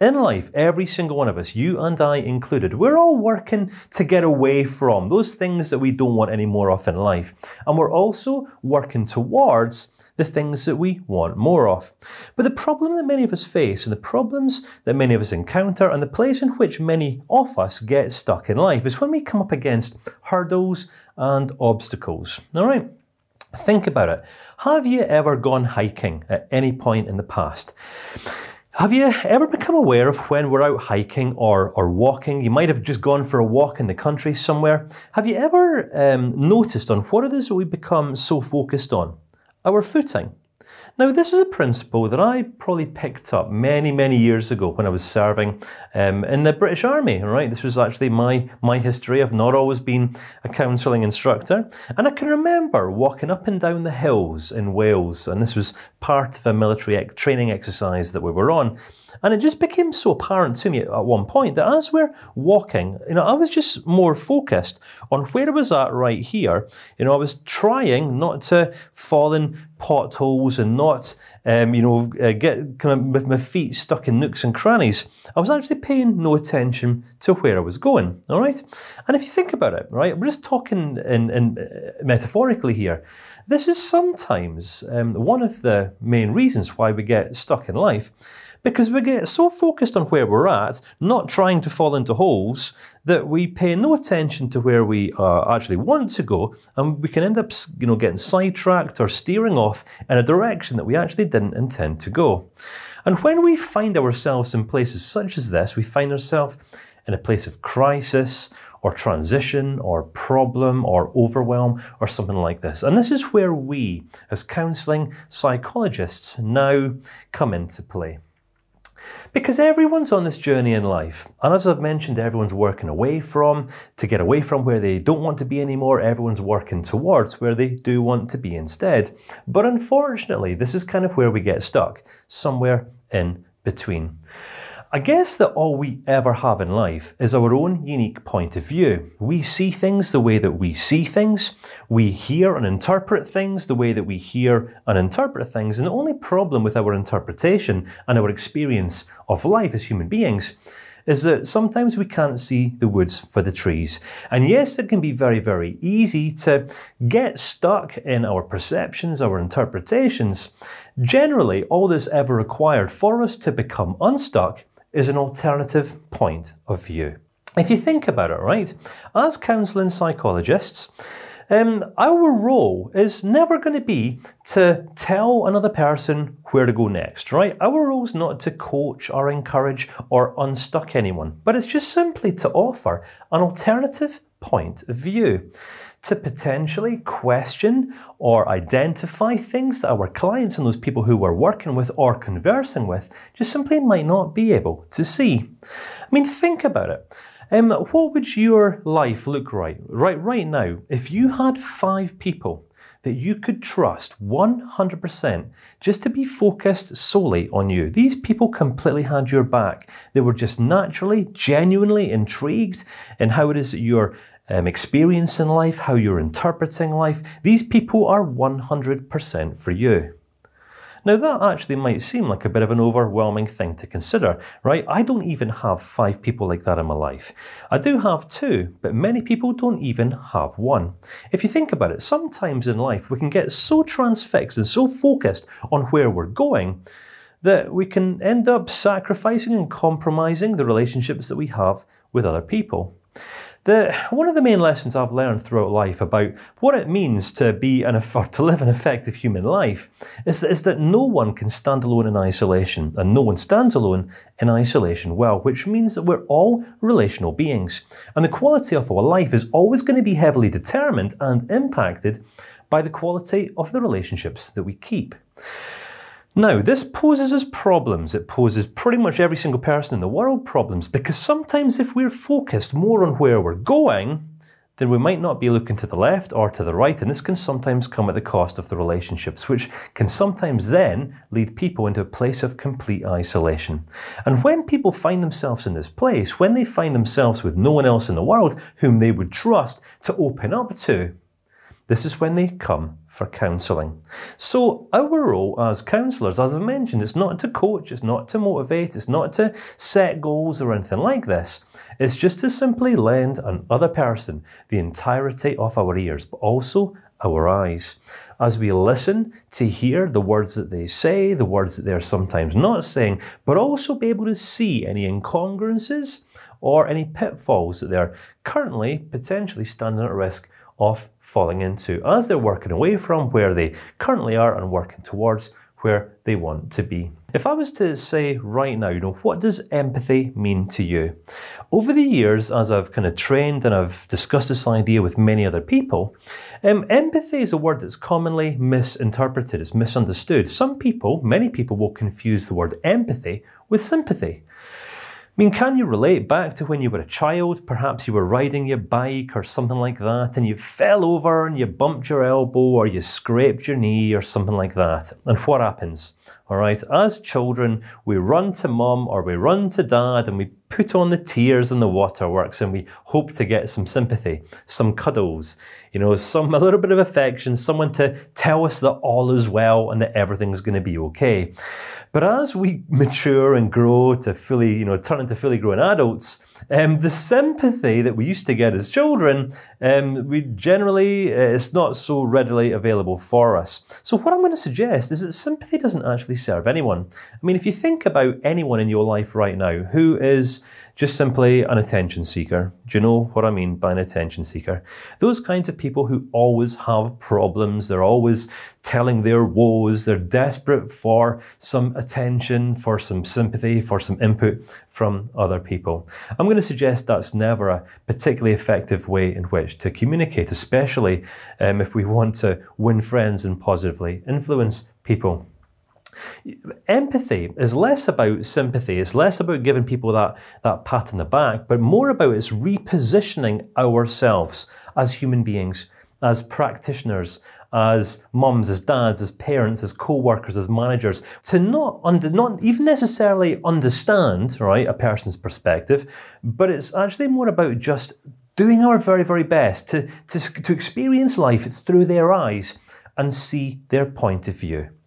In life, every single one of us, you and I included, we're all working to get away from those things that we don't want any more of in life. And we're also working towards the things that we want more of. But the problem that many of us face, and the problems that many of us encounter, and the place in which many of us get stuck in life is when we come up against hurdles and obstacles. All right? Think about it. Have you ever gone hiking at any point in the past? Have you ever become aware of when we're out hiking or walking? You might have just gone for a walk in the country somewhere. Have you ever noticed on what it is that we become so focused on? Our footing. Now, this is a principle that I probably picked up many, many years ago when I was serving in the British Army, all right? This was actually my history. I've not always been a counselling instructor. And I can remember walking up and down the hills in Wales, and this was part of a military training exercise that we were on. And it just became so apparent to me at one point that as we're walking, I was just more focused on where I was at right here. I was trying not to fall in potholes and not, get kind of with my feet stuck in nooks and crannies. I was actually paying no attention to where I was going, all right? And if you think about it, right, we're just talking in metaphorically here. This is sometimes one of the main reasons why we get stuck in life, because we get so focused on where we're at, not trying to fall into holes, that we pay no attention to where we actually want to go, and we can end up, getting sidetracked or steering off in a direction that we actually didn't intend to go. And when we find ourselves in places such as this, we find ourselves in a place of crisis or transition or problem or overwhelm or something like this. And this is where we, as counselling psychologists, now come into play. Because everyone's on this journey in life. And as I've mentioned, everyone's working to get away from where they don't want to be anymore. Everyone's working towards where they do want to be instead. But unfortunately, this is kind of where we get stuck, somewhere in between. I guess that all we ever have in life is our own unique point of view. We see things the way that we see things. We hear and interpret things the way that we hear and interpret things. And the only problem with our interpretation and our experience of life as human beings is that sometimes we can't see the woods for the trees. And yes, it can be very, very easy to get stuck in our perceptions, our interpretations. Generally, all that's ever required for us to become unstuck is an alternative point of view. If you think about it, right, as counselling psychologists, our role is never going to be to tell another person where to go next, right? Our role is not to coach or encourage or unstuck anyone, but it's just simply to offer an alternative point of view, to potentially question or identify things that our clients and those people who we're working with or conversing with just simply might not be able to see. I mean, think about it. What would your life look right now if you had 5 people that you could trust 100% just to be focused solely on you? These people completely had your back. They were just naturally, genuinely intrigued in how it is that you're experiencing life, how you're interpreting life. These people are 100% for you. Now that actually might seem like a bit of an overwhelming thing to consider, right? I don't even have 5 people like that in my life. I do have 2, but many people don't even have 1. If you think about it, sometimes in life we can get so transfixed and so focused on where we're going that we can end up sacrificing and compromising the relationships that we have with other people. One of the main lessons I've learned throughout life about what it means to live an effective human life is that no one can stand alone in isolation, and no one stands alone in isolation well, which means that we're all relational beings. And the quality of our life is always going to be heavily determined and impacted by the quality of the relationships that we keep. Now, this poses us problems. It poses pretty much every single person in the world problems, because sometimes if we're focused more on where we're going, then we might not be looking to the left or to the right, and this can sometimes come at the cost of the relationships, which can sometimes then lead people into a place of complete isolation. And when people find themselves in this place, when they find themselves with no one else in the world whom they would trust to open up to, this is when they come for counselling. So our role as counsellors, as I've mentioned, it's not to coach, it's not to motivate, it's not to set goals or anything like this. It's just to simply lend another person the entirety of our ears, but also our eyes, as we listen to hear the words that they say, the words that they're sometimes not saying, but also be able to see any incongruences or any pitfalls that they're currently potentially standing at risk of falling into as they're working away from where they currently are and working towards where they want to be. If I was to say right now, what does empathy mean to you? Over the years, as I've kind of trained and I've discussed this idea with many other people, empathy is a word that's commonly misinterpreted, it's misunderstood. Many people will confuse the word empathy with sympathy. I mean, can you relate back to when you were a child? Perhaps you were riding your bike or something like that, and you fell over and you bumped your elbow or you scraped your knee or something like that. And what happens? All right, as children, we run to mum or we run to dad and we put on the tears and the waterworks and we hope to get some sympathy, some cuddles, a little bit of affection, someone to tell us that all is well and that everything's going to be okay. But as we mature and grow to turn into fully grown adults, the sympathy that we used to get as children, it's not so readily available for us. So what I'm going to suggest is that sympathy doesn't actually serve anyone. I mean, if you think about anyone in your life right now who is just simply an attention seeker. Do you know what I mean by an attention seeker? Those kinds of people who always have problems, they're always telling their woes, they're desperate for some attention, for some sympathy, for some input from other people. I'm going to suggest that's never a particularly effective way in which to communicate, especially if we want to win friends and positively influence people. Empathy is less about sympathy, it's less about giving people that pat on the back, but more about it's repositioning ourselves as human beings, as practitioners, as mums, as dads, as parents, as co-workers, as managers, to not even necessarily understand, right, a person's perspective, but it's actually more about just doing our very, very best to experience life through their eyes and see their point of view.